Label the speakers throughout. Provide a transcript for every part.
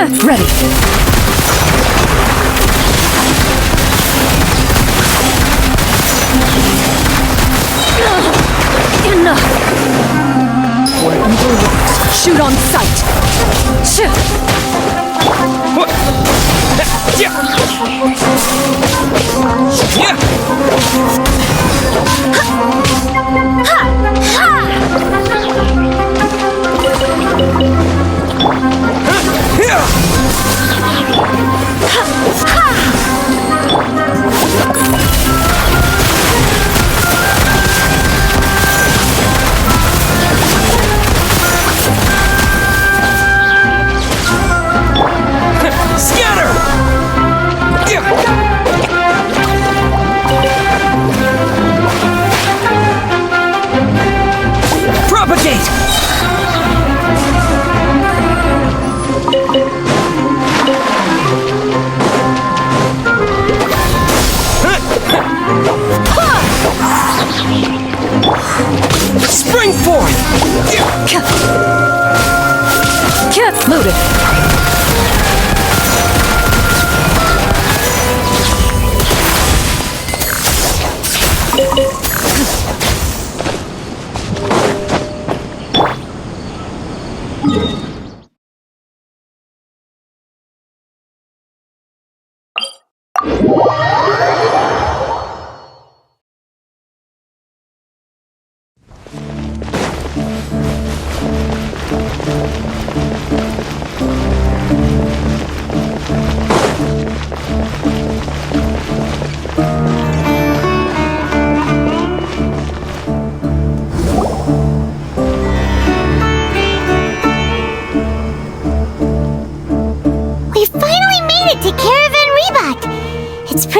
Speaker 1: Ready. Enough! Wherever rocks, shoot on sight!
Speaker 2: What? Yeah. Scatter! Propagate! Spring forth!
Speaker 1: Loaded.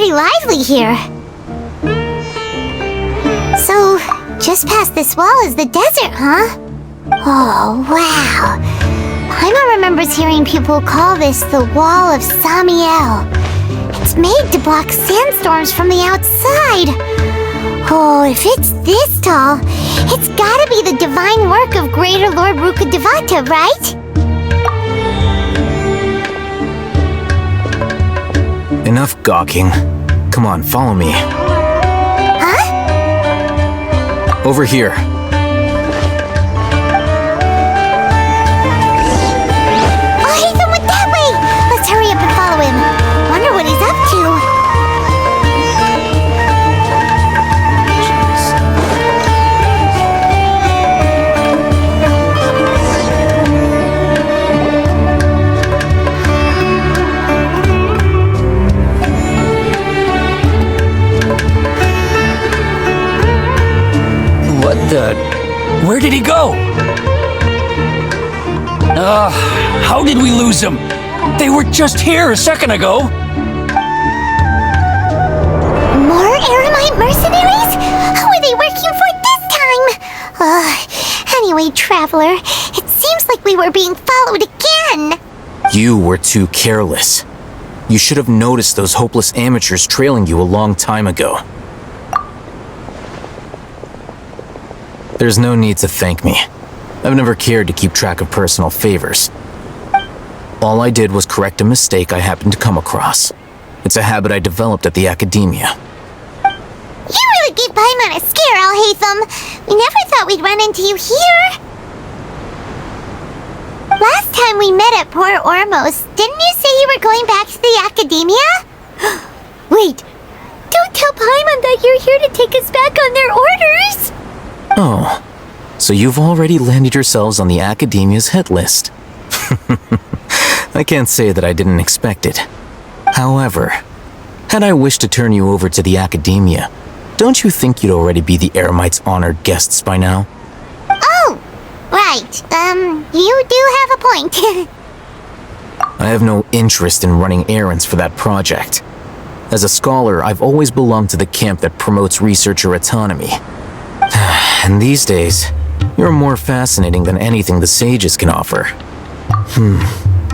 Speaker 3: Lively here. So, just past this wall is the desert, huh? Oh, wow. Paimon remembers hearing people call this the Wall of Samiel. It's made to block sandstorms from the outside. Oh, if it's this tall, it's gotta be the divine work of Greater Lord Rukkhadevata, right?
Speaker 2: Enough gawking. Come on, follow me.
Speaker 3: Huh?
Speaker 2: Over here.
Speaker 3: Oh, Haytham went that way! Let's hurry up and follow him. Wonder what he's up to.
Speaker 4: Where did he go? How did we lose them? They were just here a second ago.
Speaker 3: More Eremite mercenaries? Who are they working for this time? Anyway, Traveler, it seems like we were being followed again.
Speaker 2: You were too careless. You should have noticed those hopeless amateurs trailing you a long time ago. There's no need to thank me. I've never cared to keep track of personal favors. All I did was correct a mistake I happened to come across. It's a habit I developed at the academia.
Speaker 3: You really gave Paimon a scare, Al-Haytham. We never thought we'd run into you here. Last time we met at Port Ormos, didn't you say you were going back to the academia? Wait, don't tell Paimon that you're here to take us back on their orders!
Speaker 2: Oh, so you've already landed yourselves on the academia's hit list. I can't say that I didn't expect it. However, had I wished to turn you over to the academia, don't you think you'd already be the Eremites' honored guests by now?
Speaker 3: Oh, right. You do have a point.
Speaker 2: I have no interest in running errands for that project. As a scholar, I've always belonged to the camp that promotes researcher autonomy. And these days, you're more fascinating than anything the sages can offer.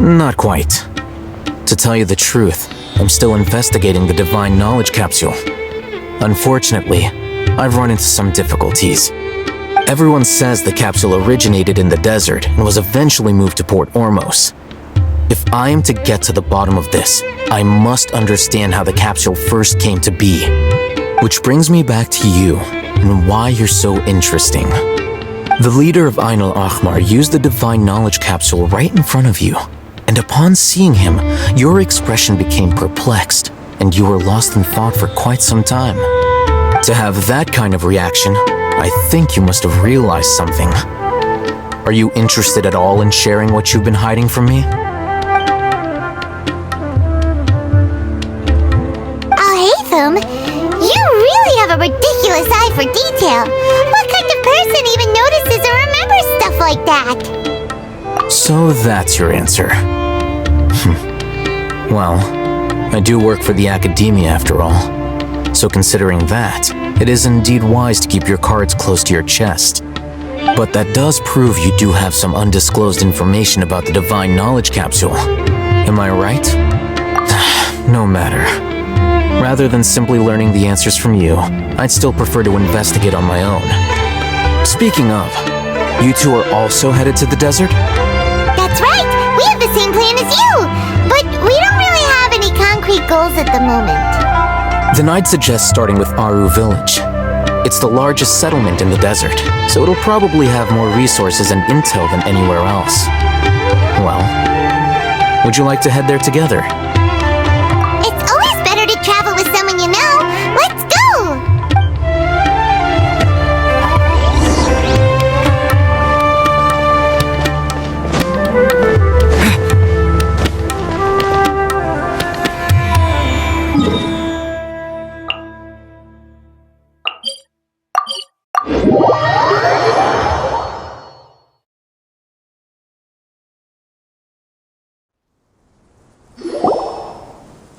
Speaker 2: Not quite. To tell you the truth, I'm still investigating the Divine Knowledge Capsule. Unfortunately, I've run into some difficulties. Everyone says the capsule originated in the desert and was eventually moved to Port Ormos. If I am to get to the bottom of this, I must understand how the capsule first came to be. Which brings me back to you and why you're so interesting. The leader of Ain al-Ahmar used the Divine Knowledge Capsule right in front of you, and upon seeing him, your expression became perplexed, and you were lost in thought for quite some time. To have that kind of reaction, I think you must have realized something. Are you interested at all in sharing what you've been hiding from me?
Speaker 3: Alhaitham, you really have a ridiculous eye for detail. What kind of person even notices or remembers stuff like that?
Speaker 2: So that's your answer. Well, I do work for the academia after all. So considering that, it is indeed wise to keep your cards close to your chest. But that does prove you do have some undisclosed information about the Divine Knowledge Capsule. Am I right? No matter. Rather than simply learning the answers from you, I'd still prefer to investigate on my own. Speaking of, you two are also headed to the desert?
Speaker 3: That's right! We have the same plan as you! But we don't really have any concrete goals at the moment.
Speaker 2: Then I'd suggest starting with Aru Village. It's the largest settlement in the desert, so it'll probably have more resources and intel than anywhere else. Well, would you like to head there together?
Speaker 3: It's always better to travel with someone you know. Let's go!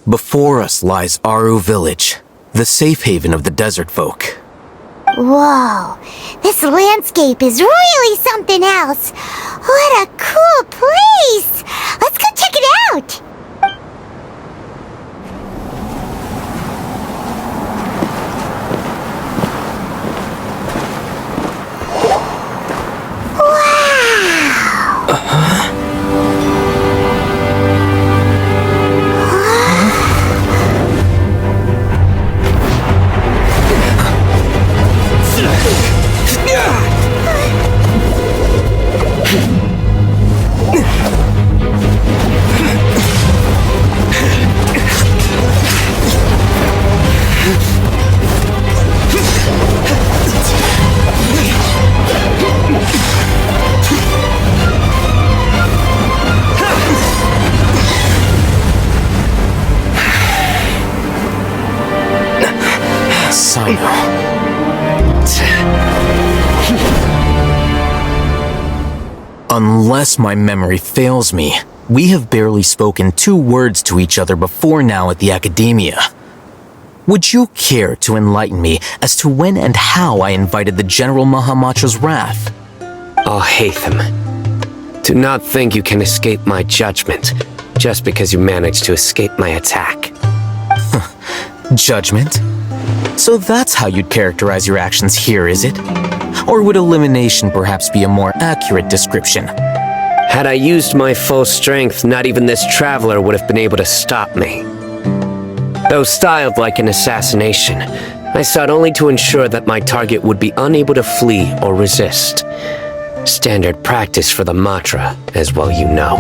Speaker 2: Before us lies Aru Village, the safe haven of the desert folk.
Speaker 3: Whoa, this landscape is really something else. What a cool place! Let's go check it out!
Speaker 2: Unless my memory fails me, we have barely spoken 2 words to each other before now at the academia. Would you care to enlighten me as to when and how I invited the General Mahamatra's wrath?
Speaker 5: Alhaitham, do not think you can escape my judgment just because you managed to escape my attack.
Speaker 2: Judgment? So that's how you'd characterize your actions here, is it? Or would elimination perhaps be a more accurate description?
Speaker 5: Had I used my full strength, not even this traveler would have been able to stop me. Though styled like an assassination, I sought only to ensure that my target would be unable to flee or resist. Standard practice for the Matra, as well you know.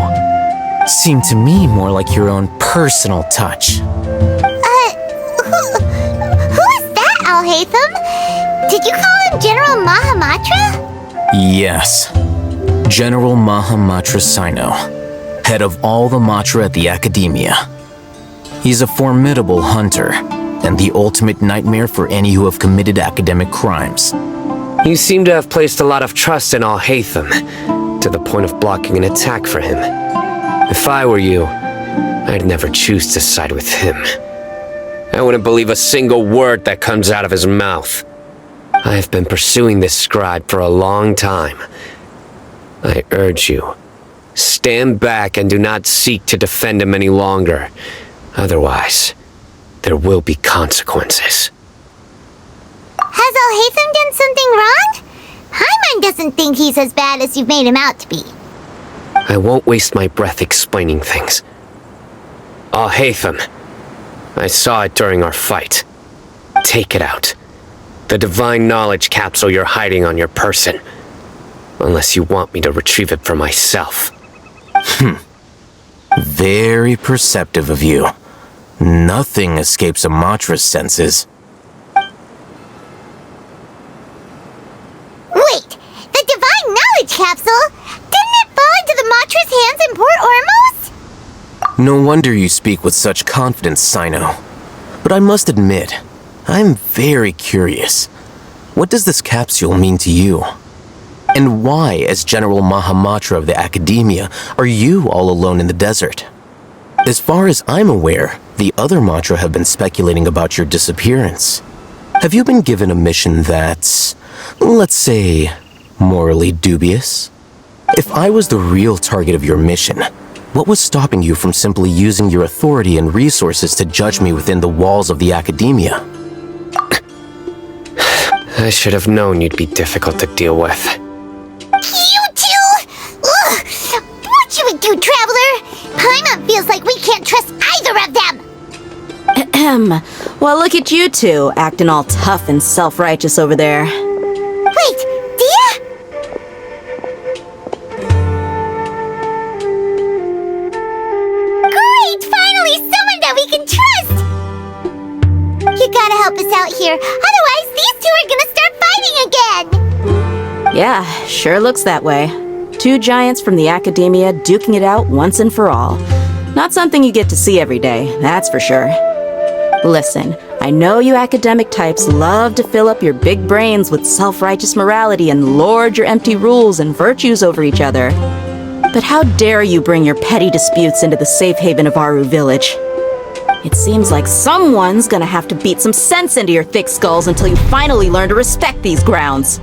Speaker 2: Seemed to me more like your own personal touch.
Speaker 3: Who is that, Alhaitham? Did you call him General Mahamatra?
Speaker 2: Yes. General Mahamatra Sino, head of all the Matra at the Academia. He's a formidable hunter, and the ultimate nightmare for any who have committed academic crimes.
Speaker 5: You seem to have placed a lot of trust in Alhaitham, to the point of blocking an attack for him. If I were you, I'd never choose to side with him. I wouldn't believe a single word that comes out of his mouth. I have been pursuing this scribe for a long time. I urge you, stand back and do not seek to defend him any longer. Otherwise, there will be consequences.
Speaker 3: Has Alhaitham done something wrong? Paimon doesn't think he's as bad as you've made him out to be.
Speaker 5: I won't waste my breath explaining things. Al-Haytham. I saw it during our fight. Take it out. The divine knowledge capsule you're hiding on your person. Unless you want me to retrieve it for myself.
Speaker 2: Very perceptive of you. Nothing escapes Amatra's senses.
Speaker 3: Wait! The divine knowledge capsule? Didn't it fall into the Matra's hands in Port Ormos?
Speaker 2: No wonder you speak with such confidence, Sino. But I must admit, I'm very curious. What does this capsule mean to you? And why, as General Mahamatra of the Academia, are you all alone in the desert? As far as I'm aware, the other Matra have been speculating about your disappearance. Have you been given a mission that's, let's say, morally dubious? If I was the real target of your mission, what was stopping you from simply using your authority and resources to judge me within the walls of the Academia?
Speaker 5: I should have known you'd be difficult to deal with.
Speaker 3: You two! Ugh! What you would do, Traveler? Paimon feels like we can't trust either of them!
Speaker 6: Well, look at you two, acting all tough and self-righteous over there.
Speaker 3: Wait, Dia? Great! Finally, someone that we can trust! You gotta help us out here, otherwise these two are gonna start fighting again!
Speaker 6: Yeah, sure looks that way. Two giants from the Academia duking it out once and for all. Not something you get to see every day, that's for sure. Listen, I know you academic types love to fill up your big brains with self-righteous morality and lord your empty rules and virtues over each other. But how dare you bring your petty disputes into the safe haven of Aru Village? It seems like someone's gonna have to beat some sense into your thick skulls until you finally learn to respect these grounds.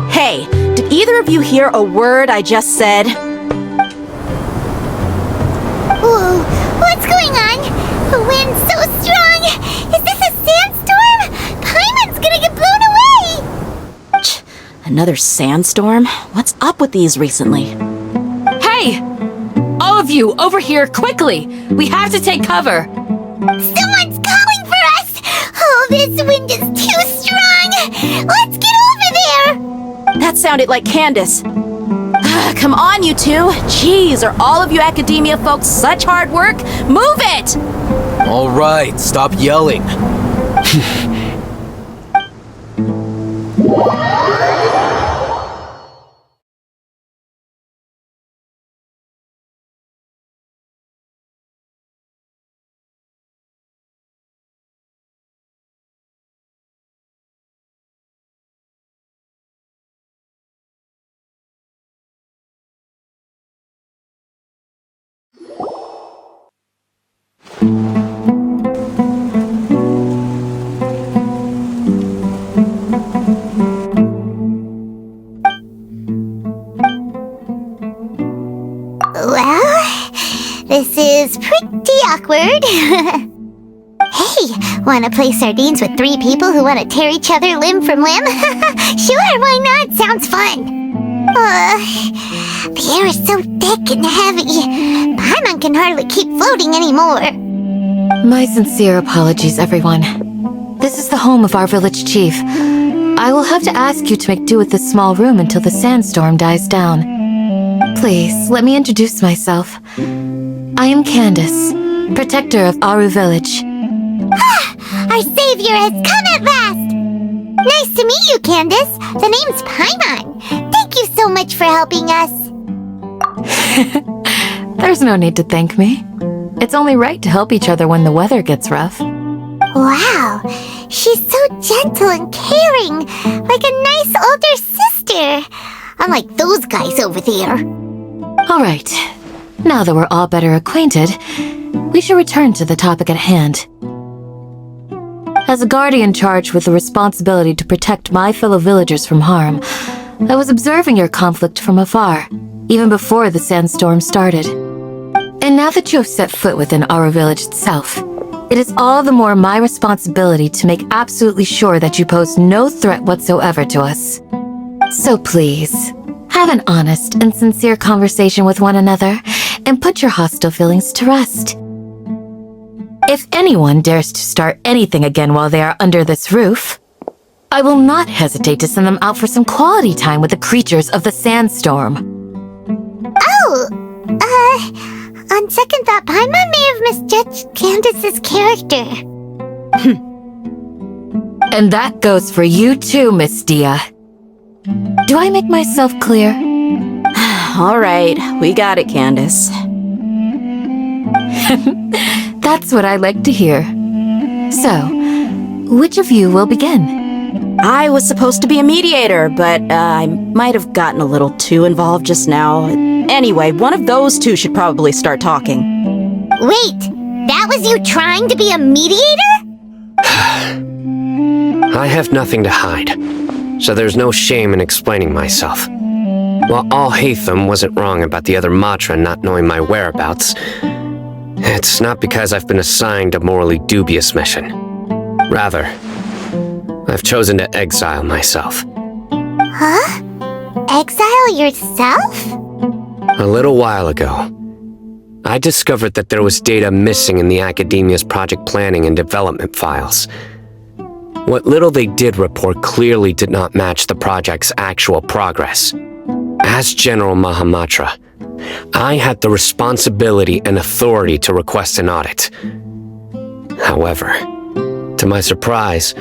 Speaker 6: Hey, did either of you hear a word I just said?
Speaker 3: Whoa, what's going on? The wind's so strong! Is this a sandstorm? Paimon's gonna get blown away!
Speaker 6: Another sandstorm? What's up with these recently?
Speaker 1: Hey! All of you, over here, quickly! We have to take cover!
Speaker 3: Someone's calling for us! Oh, this wind is too strong! Let's get over there!
Speaker 6: That sounded like Candace. Come on, you two! Jeez, are all of you Academia folks such hard work? Move it!
Speaker 2: All right, stop yelling.
Speaker 3: Well, this is pretty awkward. Hey, wanna play sardines with three people who wanna tear each other limb from limb? Sure, why not? Sounds fun. The air is so thick and heavy. Paimon can hardly keep floating anymore.
Speaker 7: My sincere apologies, everyone. This is the home of our village chief. I will have to ask you to make do with this small room until the sandstorm dies down. Please, let me introduce myself. I am Candace, protector of Aru Village.
Speaker 3: Our savior has come at last! Nice to meet you, Candace. The name's Paimon. Thank you so much for helping us.
Speaker 7: There's no need to thank me. It's only right to help each other when the weather gets rough.
Speaker 3: Wow, she's so gentle and caring, like a nice older sister. Unlike those guys over there.
Speaker 7: All right, now that we're all better acquainted, we should return to the topic at hand. As a guardian charged with the responsibility to protect my fellow villagers from harm, I was observing your conflict from afar, even before the sandstorm started. And now that you have set foot within Aru Village itself, It is all the more my responsibility to make absolutely sure that you pose no threat whatsoever to us. So please, have an honest and sincere conversation with one another and put your hostile feelings to rest. If anyone dares to start anything again while they are under this roof, I will not hesitate to send them out for some quality time with the creatures of the sandstorm.
Speaker 3: Oh, on second thought, Paimon may have misjudged Candace's character.
Speaker 7: And that goes for you too, Miss Dia. Do I make myself clear?
Speaker 6: All right, we got it, Candace.
Speaker 7: That's what I like to hear. So, which of you will begin?
Speaker 6: I was supposed to be a mediator, but I might have gotten a little too involved just now. Anyway, one of those two should probably start talking.
Speaker 3: Wait, that was you trying to be a mediator?
Speaker 5: I have nothing to hide, so there's no shame in explaining myself. While Al-Haytham wasn't wrong about the other Matra not knowing my whereabouts, it's not because I've been assigned a morally dubious mission. Rather, I've chosen to exile myself.
Speaker 3: Huh? Exile yourself?
Speaker 5: A little while ago, I discovered that there was data missing in the Academia's project planning and development files. What little they did report clearly did not match the project's actual progress. As General Mahamatra, I had the responsibility and authority to request an audit. However, to my surprise,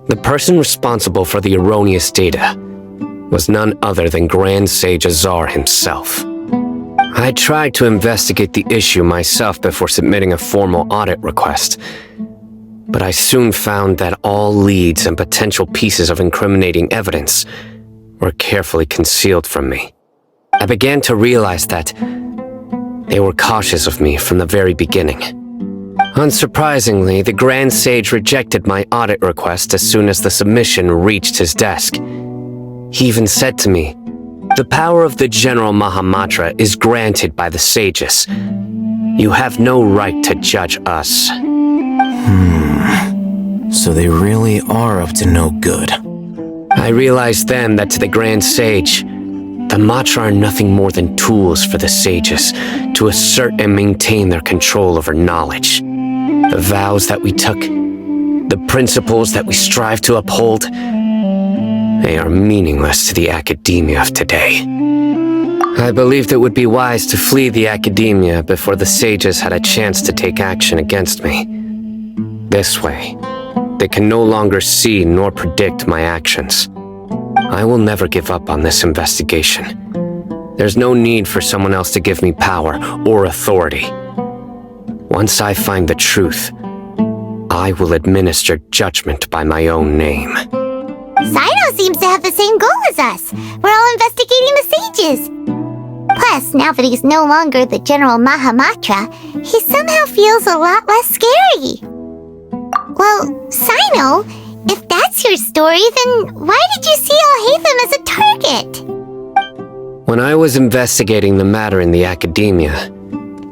Speaker 5: the person responsible for the erroneous data was none other than Grand Sage Azar himself. I tried to investigate the issue myself before submitting a formal audit request, but I soon found that all leads and potential pieces of incriminating evidence were carefully concealed from me. I began to realize that they were cautious of me from the very beginning. Unsurprisingly, the Grand Sage rejected my audit request as soon as the submission reached his desk. He even said to me, "The power of the General Mahamatra is granted by the sages. You have no right to judge us."
Speaker 2: So they really are up to no good.
Speaker 5: I realized then that to the Grand Sage, the Matra are nothing more than tools for the sages to assert and maintain their control over knowledge. The vows that we took, the principles that we strive to uphold, they are meaningless to the Academia of today. I believed it would be wise to flee the Academia before the sages had a chance to take action against me. This way, they can no longer see nor predict my actions. I will never give up on this investigation. There's no need for someone else to give me power or authority. Once I find the truth, I will administer judgment by my own name.
Speaker 3: Sino seems to have the same goal as us. We're all investigating the sages. Plus, now that he's no longer the General Mahamatra, he somehow feels a lot less scary. Well, Sino, if that's your story, then why did you see Al-Haytham as a target?
Speaker 5: When I was investigating the matter in the Academia,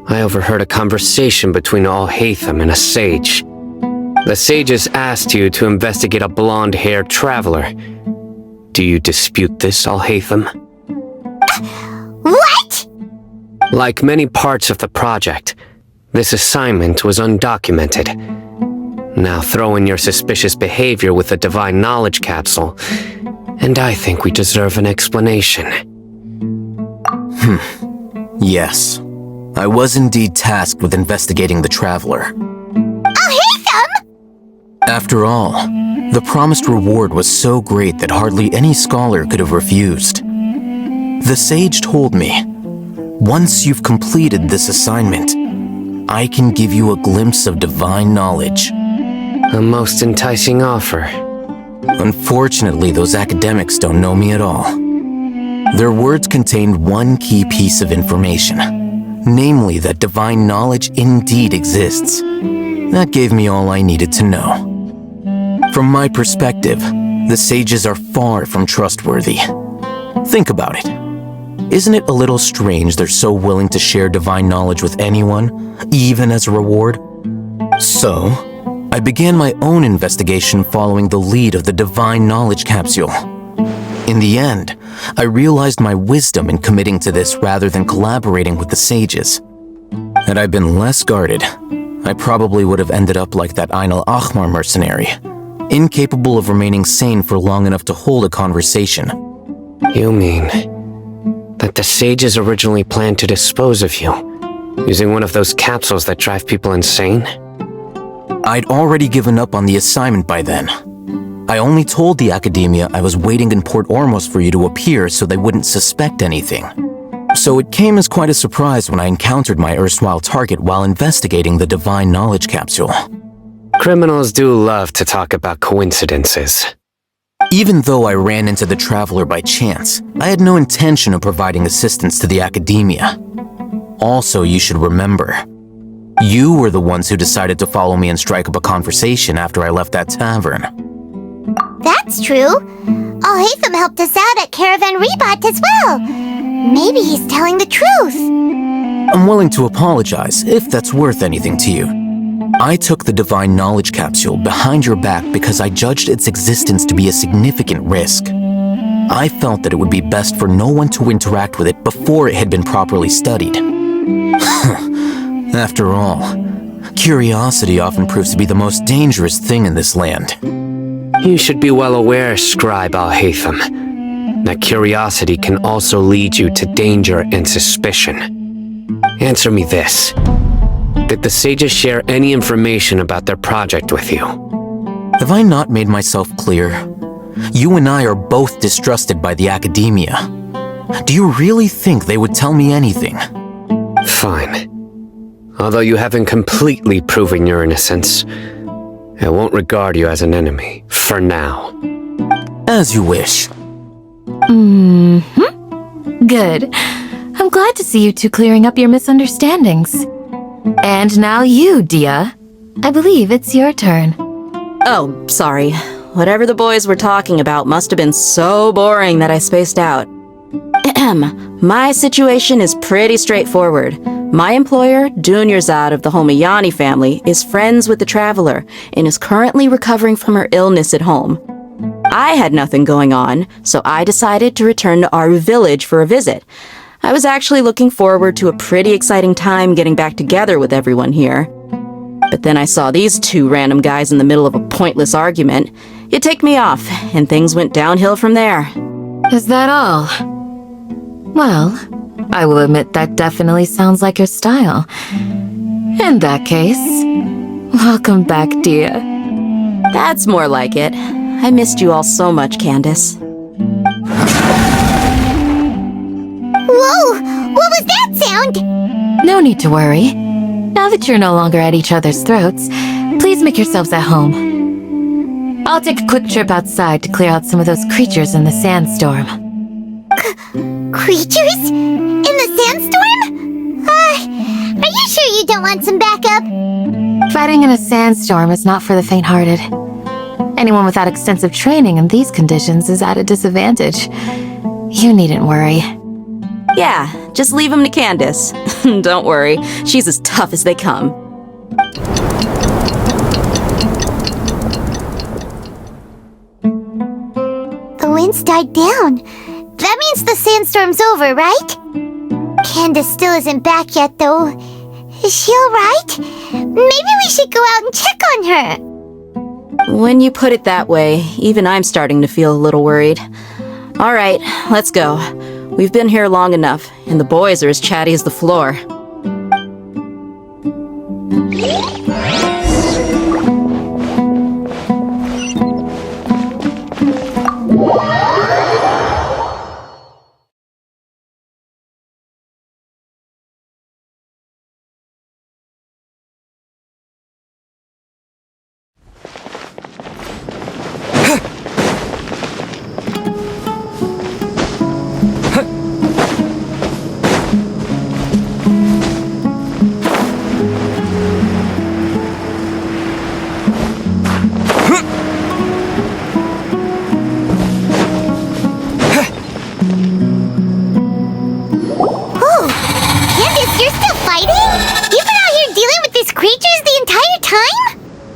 Speaker 5: I overheard a conversation between Al-Haytham and a sage. The sages asked you to investigate a blonde-haired traveler. Do you dispute this, Al-Haytham?
Speaker 3: What?
Speaker 5: Like many parts of the project, this assignment was undocumented. Now throw in your suspicious behavior with the Divine Knowledge Capsule, and I think we deserve an explanation.
Speaker 2: Yes. I was indeed tasked with investigating the traveler.
Speaker 3: Al-Haytham!
Speaker 2: After all, the promised reward was so great that hardly any scholar could have refused. The sage told me, once you've completed this assignment, I can give you a glimpse of divine knowledge.
Speaker 5: A most enticing offer.
Speaker 2: Unfortunately, those academics don't know me at all. Their words contained one key piece of information, namely that divine knowledge indeed exists. That gave me all I needed to know. From my perspective, the sages are far from trustworthy. Think about it. Isn't it a little strange they're so willing to share divine knowledge with anyone, even as a reward? So, I began my own investigation following the lead of the Divine Knowledge Capsule. In the end, I realized my wisdom in committing to this rather than collaborating with the sages. Had I been less guarded, I probably would have ended up like that Ain al-Ahmar mercenary, incapable of remaining sane for long enough to hold a conversation.
Speaker 5: You mean that the sages originally planned to dispose of you, using one of those capsules that drive people insane?
Speaker 2: I'd already given up on the assignment by then. I only told the Academia I was waiting in Port Ormos for you to appear so they wouldn't suspect anything. So it came as quite a surprise when I encountered my erstwhile target while investigating the Divine Knowledge Capsule.
Speaker 5: Criminals do love to talk about coincidences.
Speaker 2: Even though I ran into the Traveler by chance, I had no intention of providing assistance to the Academia. Also, you should remember, you were the ones who decided to follow me and strike up a conversation after I left that tavern.
Speaker 3: That's true. Al-Haytham helped us out at Caravan Rebat as well. Maybe he's telling the truth.
Speaker 2: I'm willing to apologize if that's worth anything to you. I took the Divine Knowledge Capsule behind your back because I judged its existence to be a significant risk. I felt that it would be best for no one to interact with it before it had been properly studied. After all, curiosity often proves to be the most dangerous thing in this land.
Speaker 5: You should be well aware, Scribe Al-Haytham, that curiosity can also lead you to danger and suspicion. Answer me this. Did the sages share any information about their project with you?
Speaker 2: Have I not made myself clear? You and I are both distrusted by the Academia. Do you really think they would tell me anything?
Speaker 5: Fine. Although you haven't completely proven your innocence, I won't regard you as an enemy, for now.
Speaker 2: As you wish.
Speaker 7: Good. I'm glad to see you two clearing up your misunderstandings. And now you, Dia. I believe it's your turn.
Speaker 6: Oh, sorry. Whatever the boys were talking about must have been so boring that I spaced out. My situation is pretty straightforward. My employer, Dunyarzad of the Homayani family, is friends with the Traveler and is currently recovering from her illness at home. I had nothing going on, so I decided to return to our village for a visit. I was actually looking forward to a pretty exciting time getting back together with everyone here. But then I saw these two random guys in the middle of a pointless argument. It ticked me off, and things went downhill from there.
Speaker 7: Is that all? Well, I will admit that definitely sounds like your style. In that case, welcome back, Dia.
Speaker 6: That's more like it. I missed you all so much, Candace.
Speaker 3: Whoa! What was that sound?
Speaker 7: No need to worry. Now that you're no longer at each other's throats, please make yourselves at home. I'll take a quick trip outside to clear out some of those creatures in the sandstorm.
Speaker 3: Creatures? In the sandstorm? Are you sure you don't want some backup?
Speaker 7: Fighting in a sandstorm is not for the faint-hearted. Anyone without extensive training in these conditions is at a disadvantage. You needn't worry.
Speaker 6: Yeah, just leave him to Candace. Don't worry, she's as tough as they come.
Speaker 3: The wind's died down. That means the sandstorm's over, right? Candace still isn't back yet, though. Is she alright? Maybe we should go out and check on her.
Speaker 6: When you put it that way, even I'm starting to feel a little worried. All right, let's go. We've been here long enough, and the boys are as chatty as the floor.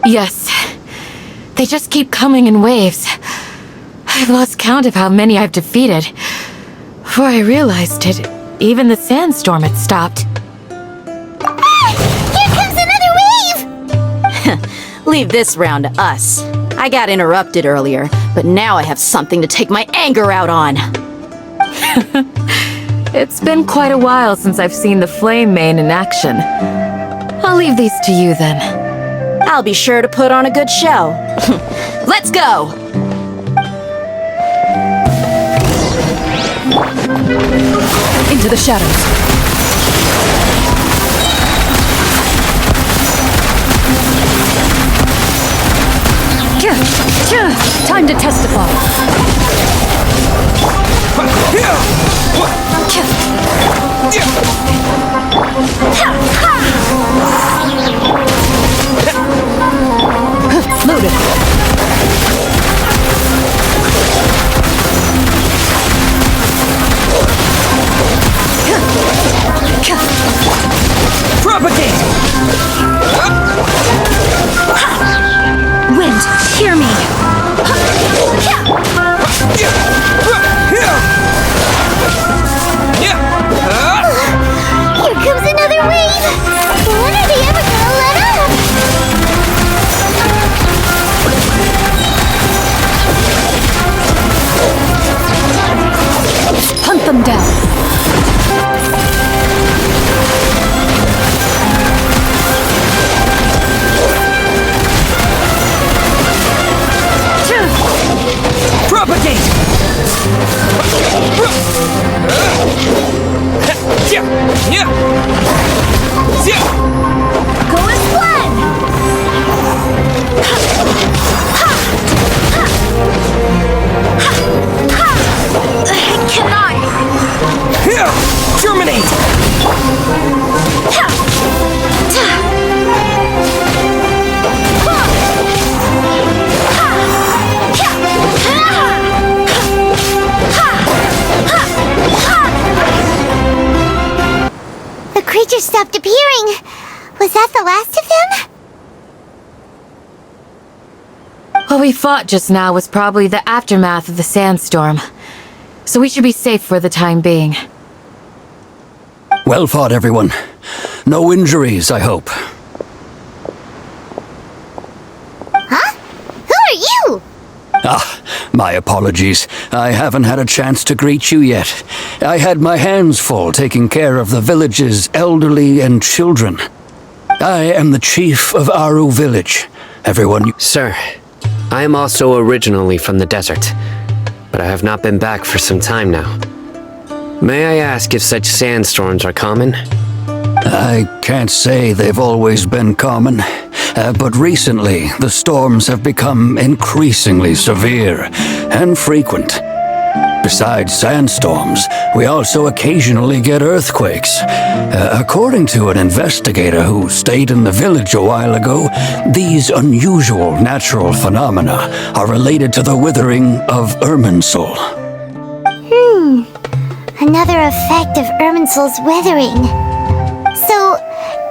Speaker 7: Yes. They just keep coming in waves. I've lost count of how many I've defeated. Before I realized it, even the sandstorm had stopped.
Speaker 3: Here comes another wave!
Speaker 6: Leave this round to us. I got interrupted earlier, but now I have something to take my anger out on.
Speaker 7: It's been quite a while since I've seen the Flame Mane in action. I'll leave these to you then.
Speaker 6: I'll be sure to put on a good show. Let's go!
Speaker 1: Into the shadows. Time to testify. Loaded.
Speaker 4: Propagate!
Speaker 1: Wind, hear me.
Speaker 3: Here comes another wave! When are they ever gonna let up?
Speaker 1: Hunt them down.
Speaker 4: Propagate!
Speaker 3: Go as one! I cannot!
Speaker 4: Terminate!
Speaker 3: The creature stopped appearing. Was that the last of them?
Speaker 7: What we fought just now was probably the aftermath of the sandstorm. So we should be safe for the time being.
Speaker 4: Well fought, everyone. No injuries, I hope.
Speaker 3: Who are you?
Speaker 4: Ah, my apologies. I haven't had a chance to greet you yet. I had my hands full taking care of the village's elderly and children. I am the chief of Aru Village. Everyone...
Speaker 5: Sir, I am also originally from the desert, but I have not been back for some time now. May I ask if such sandstorms are common?
Speaker 4: I can't say they've always been common, but recently the storms have become increasingly severe and frequent. Besides sandstorms, we also occasionally get earthquakes. According to an investigator who stayed in the village a while ago, these unusual natural phenomena are related to the withering of Irminsul.
Speaker 3: Another effect of Irminsul's withering. So,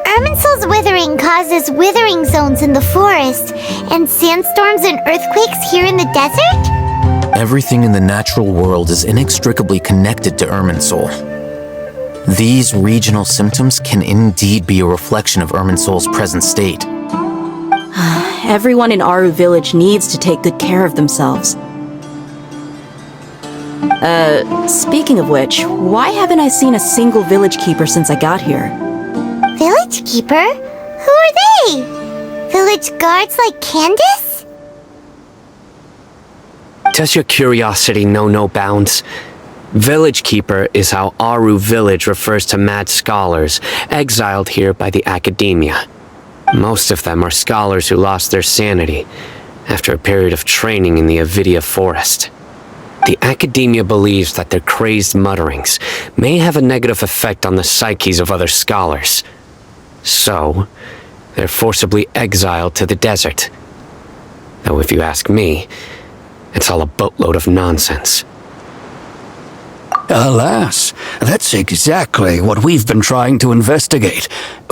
Speaker 3: Irminsul's withering causes withering zones in the forest, and sandstorms and earthquakes here in the desert?
Speaker 2: Everything in the natural world is inextricably connected to Irminsul. These regional symptoms can indeed be a reflection of Irminsul's present state.
Speaker 6: Everyone in Aru Village needs to take good care of themselves. Speaking of which, why haven't I seen a single village keeper since I got here?
Speaker 3: Village keeper? Who are they? Village guards like Candace?
Speaker 5: Does your curiosity know no bounds? Village Keeper is how Aru Village refers to mad scholars exiled here by the academia. Most of them are scholars who lost their sanity after a period of training in the Avidia forest. The academia believes that their crazed mutterings may have a negative effect on the psyches of other scholars. So, they're forcibly exiled to the desert. Though if you ask me, it's all a boatload of nonsense.
Speaker 4: Alas, that's exactly what we've been trying to investigate.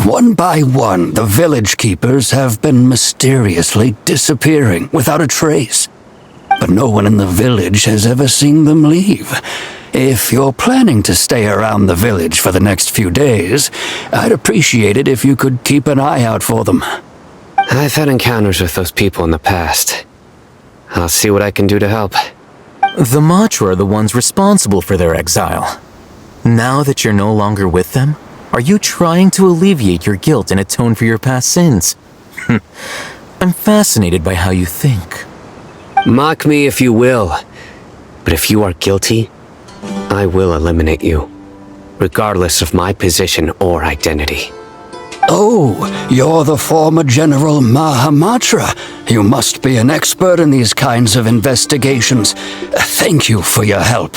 Speaker 4: One by one, the village keepers have been mysteriously disappearing without a trace. But no one in the village has ever seen them leave. If you're planning to stay around the village for the next few days, I'd appreciate it if you could keep an eye out for them.
Speaker 5: I've had encounters with those people in the past. I'll see what I can do to help.
Speaker 2: The Matra are the ones responsible for their exile. Now that you're no longer with them, are you trying to alleviate your guilt and atone for your past sins? I'm fascinated by how you think.
Speaker 5: Mock me if you will, but if you are guilty, I will eliminate you, regardless of my position or identity.
Speaker 4: Oh, you're the former General Mahamatra. You must be an expert in these kinds of investigations. Thank you for your help.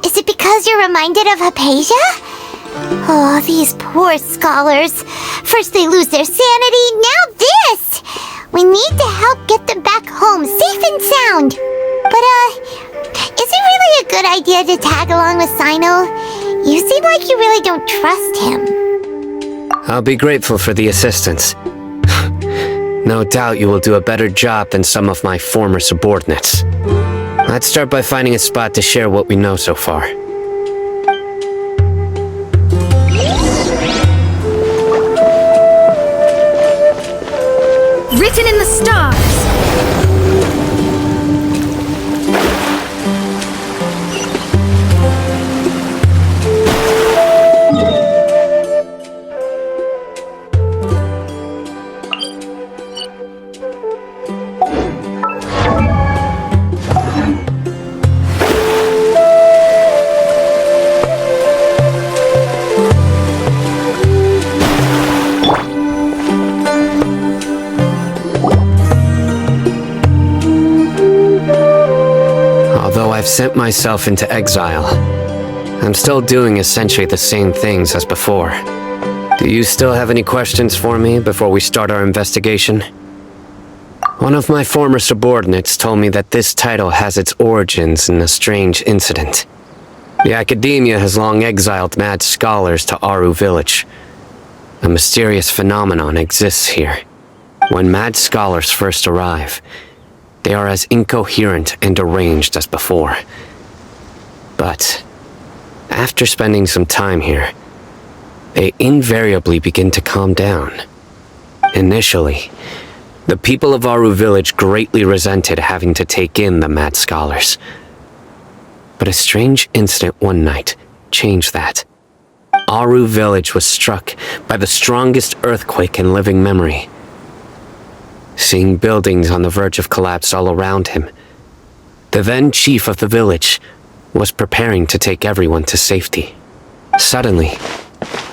Speaker 3: Is it because you're reminded of Hypatia? Oh, these poor scholars. First they lose their sanity, now this! We need to help get them back home, safe and sound. But, is it really a good idea to tag along with Sino? You seem like you really don't trust him.
Speaker 5: I'll be grateful for the assistance. No doubt you will do a better job than some of my former subordinates. Let's start by finding a spot to share what we know so far.
Speaker 1: Written in the stars.
Speaker 5: I've sent myself into exile. I'm still doing essentially the same things as before. Do you still have any questions for me before we start our investigation? One of my former subordinates told me that this title has its origins in a strange incident. The Academia has long exiled mad scholars to Aru Village. A mysterious phenomenon exists here. When mad scholars first arrive, they are as incoherent and deranged as before. But after spending some time here, they invariably begin to calm down. Initially, the people of Aru Village greatly resented having to take in the mad scholars. But a strange incident one night changed that. Aru Village was struck by the strongest earthquake in living memory. Seeing buildings on the verge of collapse all around him, the then chief of the village was preparing to take everyone to safety. Suddenly,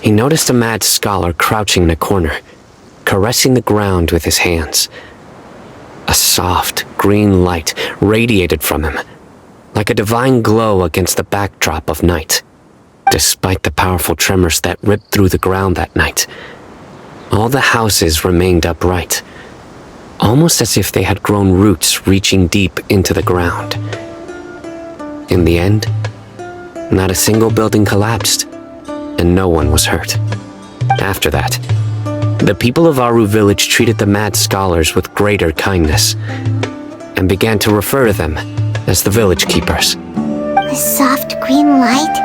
Speaker 5: he noticed a mad scholar crouching in a corner, caressing the ground with his hands. A soft, green light radiated from him, like a divine glow against the backdrop of night. Despite the powerful tremors that ripped through the ground that night, all the houses remained upright, almost as if they had grown roots reaching deep into the ground. In the end, not a single building collapsed, and no one was hurt. After that, the people of Aru Village treated the mad scholars with greater kindness, and began to refer to them as the village keepers.
Speaker 3: A soft green light?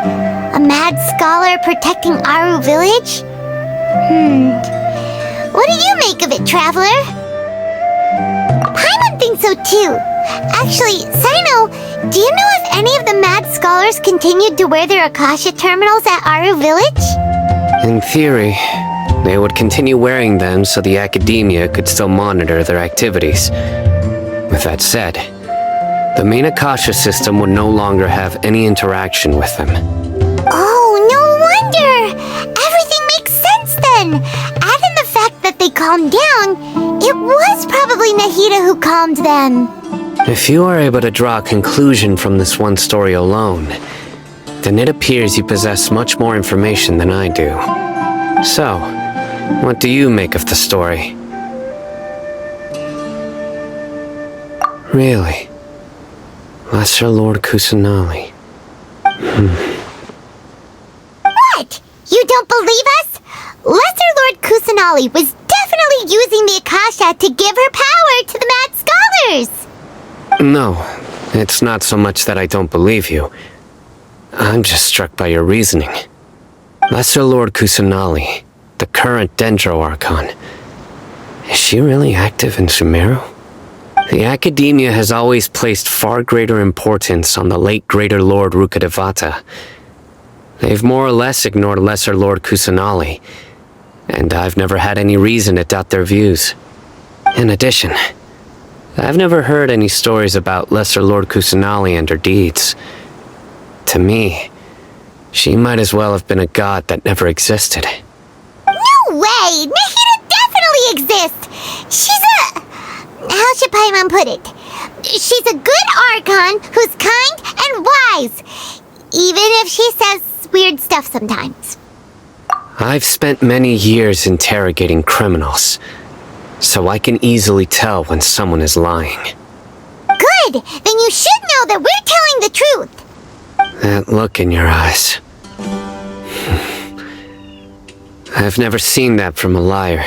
Speaker 3: A mad scholar protecting Aru Village? What do you make of it, traveler? Paimon thinks so too. Actually, Sino, do you know if any of the mad scholars continued to wear their Akasha terminals at Aru Village?
Speaker 5: In theory, they would continue wearing them so the Academia could still monitor their activities. With that said, the main Akasha system would no longer have any interaction with them.
Speaker 3: Oh, no wonder! Everything makes sense then! Add in the fact that they calmed down, it was probably Nahida who calmed them.
Speaker 5: If you are able to draw a conclusion from this one story alone, then it appears you possess much more information than I do. So, what do you make of the story? Really? Lesser Lord Kusanali.
Speaker 3: What? You don't believe us? Lesser Lord Kusanali was definitely using the Akasha to give her power to the Mad Scholars!
Speaker 5: No, it's not so much that I don't believe you. I'm just struck by your reasoning. Lesser Lord Kusanali, the current Dendro Archon. Is she really active in Sumeru? The Academia has always placed far greater importance on the late Greater Lord Rukkhadevata. They've more or less ignored Lesser Lord Kusanali, and I've never had any reason to doubt their views. In addition, I've never heard any stories about Lesser Lord Kusanali and her deeds. To me, she might as well have been a god that never existed.
Speaker 3: No way! Nahida definitely exists! She's a... how should Paimon put it? She's a good Archon who's kind and wise, even if she says weird stuff sometimes.
Speaker 5: I've spent many years interrogating criminals, so I can easily tell when someone is lying.
Speaker 3: Good! Then you should know that we're telling the truth!
Speaker 5: That look in your eyes. I've never seen that from a liar.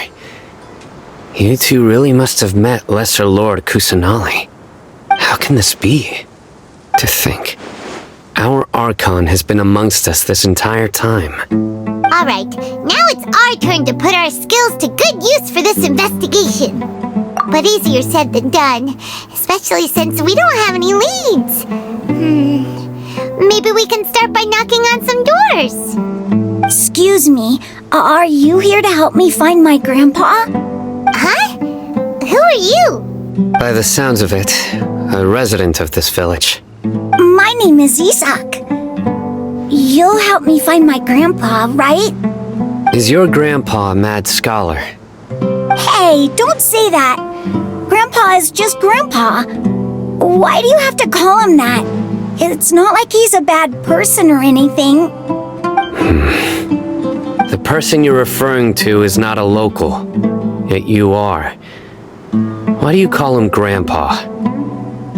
Speaker 5: You two really must have met Lesser Lord Kusanali. How can this be? To think, our Archon has been amongst us this entire time.
Speaker 3: Alright, now it's our turn to put our skills to good use for this investigation. But easier said than done, especially since we don't have any leads. Maybe we can start by knocking on some doors.
Speaker 8: Excuse me, are you here to help me find my grandpa?
Speaker 3: Huh? Who are you?
Speaker 5: By the sounds of it, a resident of this village.
Speaker 8: My name is Isak. You'll help me find my grandpa, right?
Speaker 5: Is your grandpa a mad scholar?
Speaker 8: Hey, don't say that. Grandpa is just Grandpa. Why do you have to call him that? It's not like he's a bad person or anything.
Speaker 5: The person you're referring to is not a local, yet you are. Why do you call him Grandpa?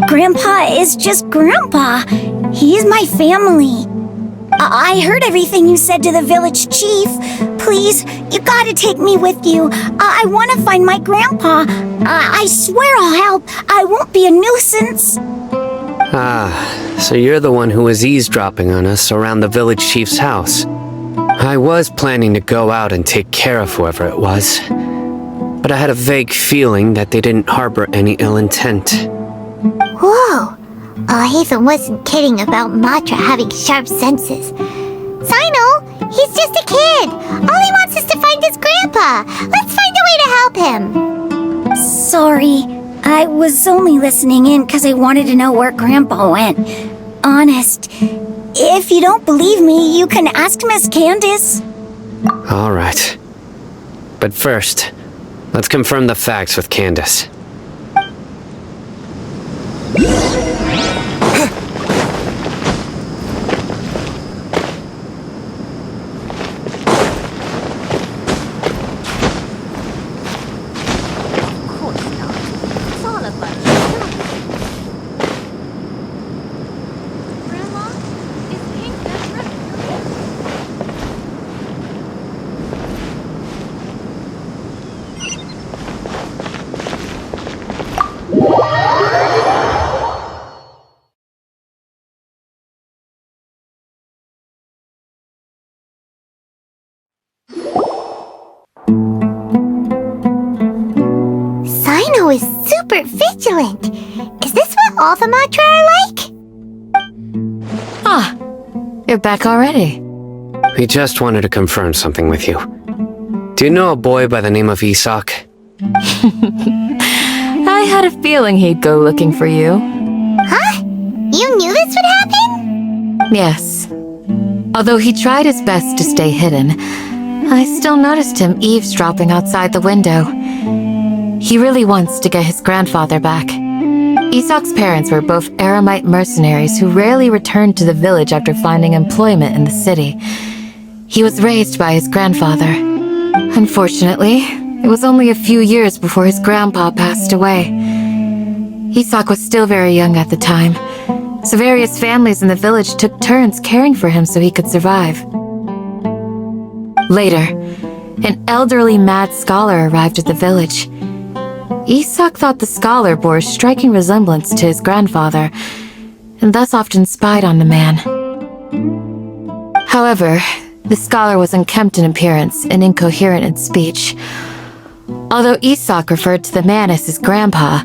Speaker 8: Grandpa is just Grandpa. He's my family. I heard everything you said to the village chief. Please, you gotta take me with you. I want to find my grandpa. I swear I'll help. I won't be a nuisance.
Speaker 5: Ah, so you're the one who was eavesdropping on us around the village chief's house. I was planning to go out and take care of whoever it was, but I had a vague feeling that they didn't harbor any ill intent.
Speaker 3: Whoa! Hatham wasn't kidding about Matra having sharp senses. Sino, he's just a kid. All he wants is to find his grandpa. Let's find a way to help him.
Speaker 8: Sorry, I was only listening in because I wanted to know where Grandpa went. Honest. If you don't believe me, you can ask Miss Candace.
Speaker 5: All right. But first, let's confirm the facts with Candace.
Speaker 3: Sino is super vigilant. Is this what all the Matra are like?
Speaker 7: Ah, you're back already.
Speaker 5: We just wanted to confirm something with you. Do you know a boy by the name of Isak?
Speaker 7: I had a feeling he'd go looking for you.
Speaker 3: Huh? You knew this would happen?
Speaker 7: Yes. Although he tried his best to stay hidden, I still noticed him eavesdropping outside the window. He really wants to get his grandfather back. Isak's parents were both Aramite mercenaries who rarely returned to the village after finding employment in the city. He was raised by his grandfather. Unfortunately, it was only a few years before his grandpa passed away. Isak was still very young at the time, So various families in the village took turns caring for him so he could survive. Later, an elderly mad scholar arrived at the village. Isak thought the scholar bore a striking resemblance to his grandfather, and thus often spied on the man. However, the scholar was unkempt in appearance and incoherent in speech. Although Isak referred to the man as his grandpa,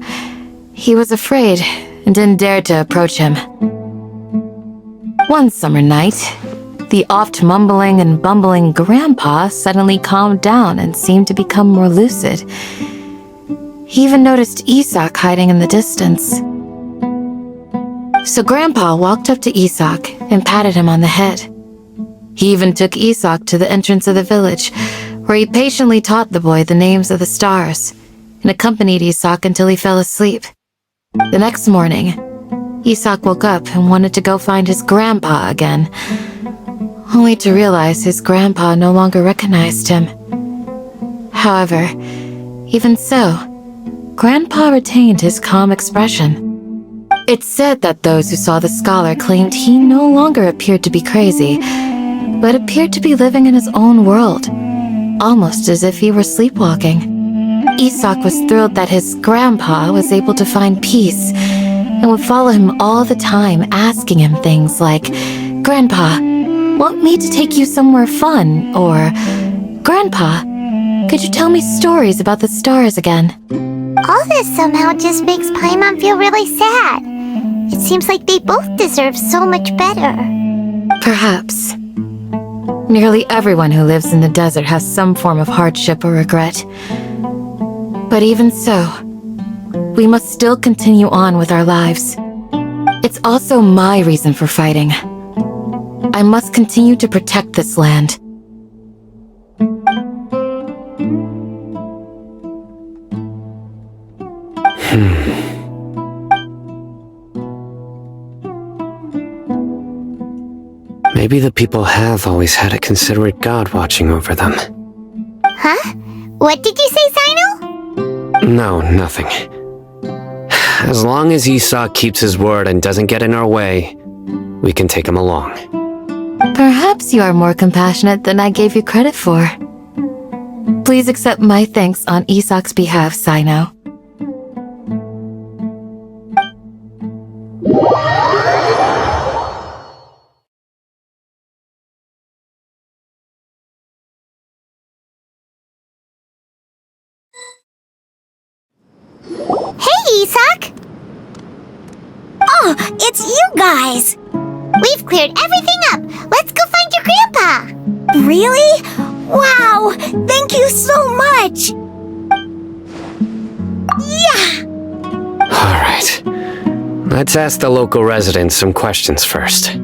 Speaker 7: he was afraid and didn't dare to approach him. One summer night, the oft mumbling and bumbling grandpa suddenly calmed down and seemed to become more lucid. He even noticed Isak hiding in the distance. So Grandpa walked up to Isak and patted him on the head. He even took Isak to the entrance of the village, where he patiently taught the boy the names of the stars and accompanied Isak until he fell asleep. The next morning, Isak woke up and wanted to go find his grandpa again, only to realize his grandpa no longer recognized him. However, even so, Grandpa retained his calm expression. It's said that those who saw the scholar claimed he no longer appeared to be crazy, but appeared to be living in his own world, almost as if he were sleepwalking. Isak was thrilled that his grandpa was able to find peace and would follow him all the time, asking him things like, "Grandpa, want me to take you somewhere fun?" Or, "Grandpa, could you tell me stories about the stars again?"
Speaker 3: All this somehow just makes Paimon feel really sad. It seems like they both deserve so much better.
Speaker 7: Perhaps. Nearly everyone who lives in the desert has some form of hardship or regret. But even so, we must still continue on with our lives. It's also my reason for fighting. I must continue to protect this land.
Speaker 5: Maybe the people have always had a considerate god watching over them.
Speaker 3: Huh? What did you say, Sino?
Speaker 5: No, nothing. As long as Isak keeps his word and doesn't get in our way, we can take him along.
Speaker 7: Perhaps you are more compassionate than I gave you credit for. Please accept my thanks on Isak's behalf, Sino.
Speaker 3: Hey, Isak!
Speaker 8: Oh, it's you guys!
Speaker 3: We've cleared everything up. Let's go find your grandpa.
Speaker 8: Really? Wow! Thank you so much! Yeah!
Speaker 5: Alright. Let's ask the local residents some questions first.